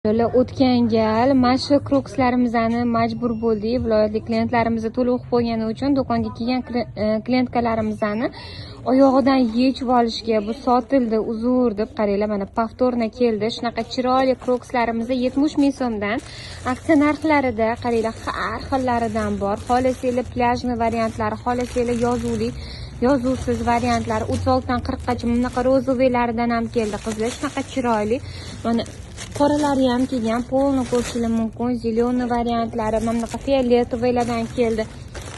O'tgan gal mana shu krokslarimizni majbur bo'ldik. Viloyatlik klientlarimizni to'lov qilib qo'ygani uchun do'konga kelgan klientkalarimizni oyog'idan yechib olishga bu sotildi, uzr deb qaranglar, mana повторно keldi. Shunaqa chiroyli krokslarimiz 70 ming so'mdan. Aksiya narxlarida qaranglar, har xillaridan bor. Xohlasanglar plyajni variantlari, xohlasanglar yozuvsiz variantlar 36 dan 40 gacha bunaqa rozoveylaridan ham keldi qizlar. Shunaqa chiroyli. Mana qoralari ham kelgan, polni ko'rishingiz mumkin. Zeleniy variantlari, mana bunaqa fioletovelardan keldi.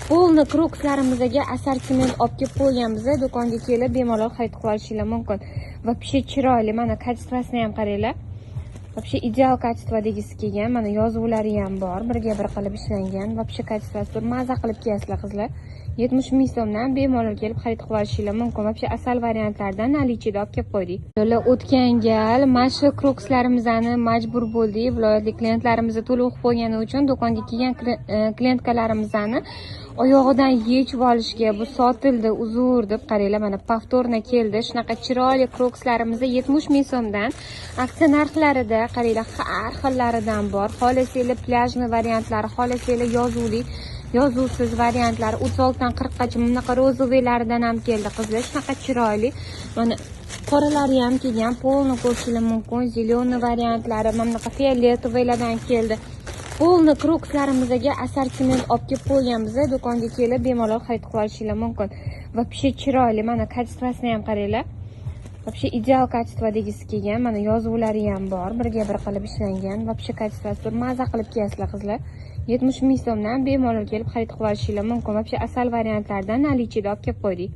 Polni krokslarimizga assortiment olib kelib qo'yganmiz. Do'konga kelib bemalol xarid qilib olishingiz mumkin. Вообще chiroyli. Mana kачествосini ham qaranglar. Вообще ideal качество degisi kelgan. Mana yozuvlari ham bor, birga bir qilib ishlangan. Вообще kачествоsi bir maza qilib kiyasizlar qizlar. 70 ming so'mdan bemalol kelib xarid qilib olishingiz mumkin. Вообще asal variantlardan nalichida olib kelib qo'ydik. O'tgan gal mana shu krokslarimizni majbur bo'ldik. Viloyatlik klientlarimizni to'lov qilib qo'ygani uchun do'konga kelgan klientkalarimizni oyog'idan yechib olishga bu sotildi, uzr deb qaranglar, mana повторно keldi. Shunaqa chiroyli krokslarimiz 70 ming so'mdan. Aksiya narxlarida qaranglar, har xillaridan bor. Xohlasanglar plyajni variantlari, xohlasanglar yozuvsiz variantlar 36 dan 40 gacha bunaqa rozoveylaridan ham keldi qizlar. Shunaqa chiroyli. Mana qoralari ham kelgan, polni ko'rishingiz mumkin. Zeleniy variantlari, mana bunaqa fioletovelardan keldi. Polni krokslarimizga assortiment olib kelib qo'yganmiz. Do'konga kelib bemalol xarid qilib olishingiz mumkin. Вообще chiroyli. Mana kачествосini ham qaranglar. Вообще ideal качество degisi kelgan. Mana yozuvlari ham bor, birga bir qilib ishlangan. Вообще kачествоsi bir maza qilib kiyasizlar qizlar. 70 ming so'mdan bemalol kelib xarid qilib olishingiz mumkin. Вообще asal variantlardan nalichida olib kelib qo'ydik.